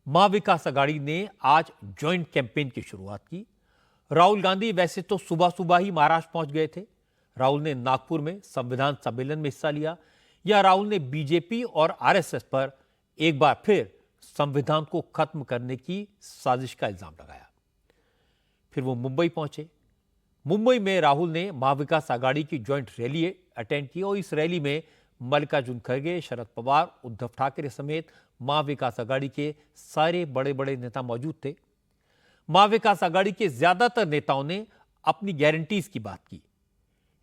मां विकास अघाड़ी ने आज ज्वाइंट कैंपेन की शुरुआत की। राहुल गांधी वैसे तो सुबह सुबह ही महाराष्ट्र पहुंच गए थे। राहुल ने नागपुर में संविधान सम्मेलन में हिस्सा लिया। या राहुल ने बीजेपी और आरएसएस पर एक बार फिर संविधान को खत्म करने की साजिश का इल्जाम लगाया। फिर वो मुंबई पहुंचे। मुंबई में राहुल ने मां विकास अघाड़ी की ज्वाइंट रैली अटेंड की और इस रैली में मल्लिकार्जुन खड़गे, शरद पवार, उद्धव ठाकरे समेत मां विकास अघाड़ी के सारे बड़े बड़े नेता मौजूद थे। मां विकास अघाड़ी के ज्यादातर नेताओं ने अपनी गारंटीज की बात की,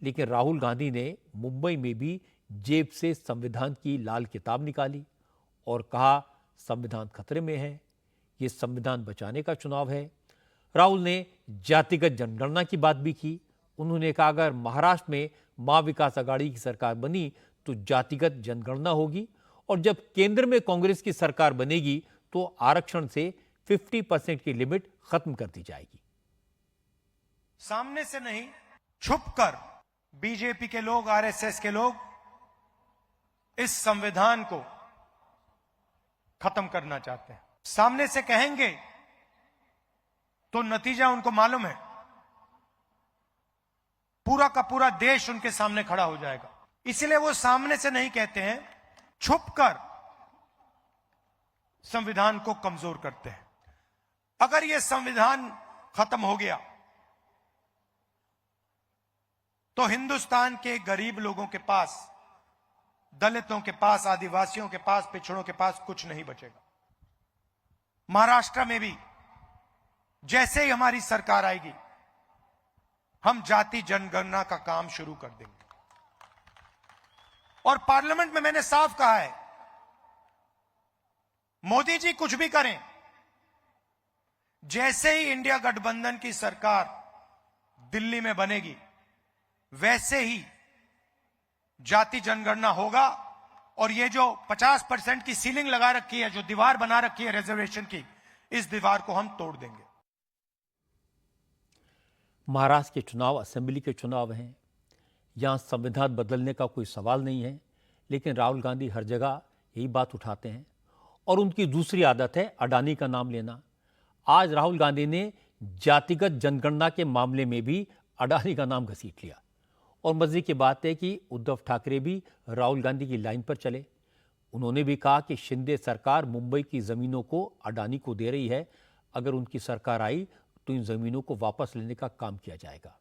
लेकिन राहुल गांधी ने मुंबई में भी जेब से संविधान की लाल किताब निकाली और कहा संविधान खतरे में है, यह संविधान बचाने का चुनाव है। राहुल ने जातिगत जनगणना की बात भी की। उन्होंने कहा अगर महाराष्ट्र में मां विकास अघाड़ी की सरकार बनी तो जातिगत जनगणना होगी और जब केंद्र में कांग्रेस की सरकार बनेगी तो आरक्षण से 50% की लिमिट खत्म कर दी जाएगी। सामने से नहीं, छुपकर बीजेपी के लोग, आरएसएस के लोग इस संविधान को खत्म करना चाहते हैं। सामने से कहेंगे तो नतीजा उनको मालूम है, पूरा का पूरा देश उनके सामने खड़ा हो जाएगा। इसलिए वो सामने से नहीं कहते हैं, छुपकर संविधान को कमजोर करते हैं। अगर यह संविधान खत्म हो गया तो हिंदुस्तान के गरीब लोगों के पास, दलितों के पास, आदिवासियों के पास, पिछड़ों के पास कुछ नहीं बचेगा। महाराष्ट्र में भी जैसे ही हमारी सरकार आएगी हम जाति जनगणना का काम शुरू कर देंगे। और पार्लियामेंट में मैंने साफ कहा है, मोदी जी कुछ भी करें, जैसे ही इंडिया गठबंधन की सरकार दिल्ली में बनेगी वैसे ही जाति जनगणना होगा और ये जो 50% की सीलिंग लगा रखी है, जो दीवार बना रखी है रिजर्वेशन की, इस दीवार को हम तोड़ देंगे। महाराष्ट्र के चुनाव असेंबली के चुनाव हैं। यहां संविधान बदलने का कोई सवाल नहीं है, लेकिन राहुल गांधी हर जगह यही बात उठाते हैं और उनकी दूसरी आदत है अडानी का नाम लेना। आज राहुल गांधी ने जातिगत जनगणना के मामले में भी अडानी का नाम घसीट लिया और मजे की बात है कि उद्धव ठाकरे भी राहुल गांधी की लाइन पर चले। उन्होंने भी कहा कि शिंदे सरकार मुंबई की जमीनों को अडानी को दे रही है, अगर उनकी सरकार आई तो इन जमीनों को वापस लेने का काम किया जाएगा।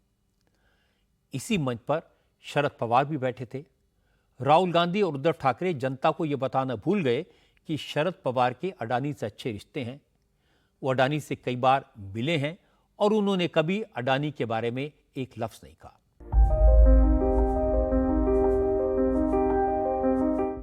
इसी मंच पर शरद पवार भी बैठे थे। राहुल गांधी और उद्धव ठाकरे जनता को यह बताना भूल गए कि शरद पवार के अडानी से अच्छे रिश्ते हैं। वो अडानी से कई बार मिले हैं और उन्होंने कभी अडानी के बारे में एक लफ्ज नहीं कहा।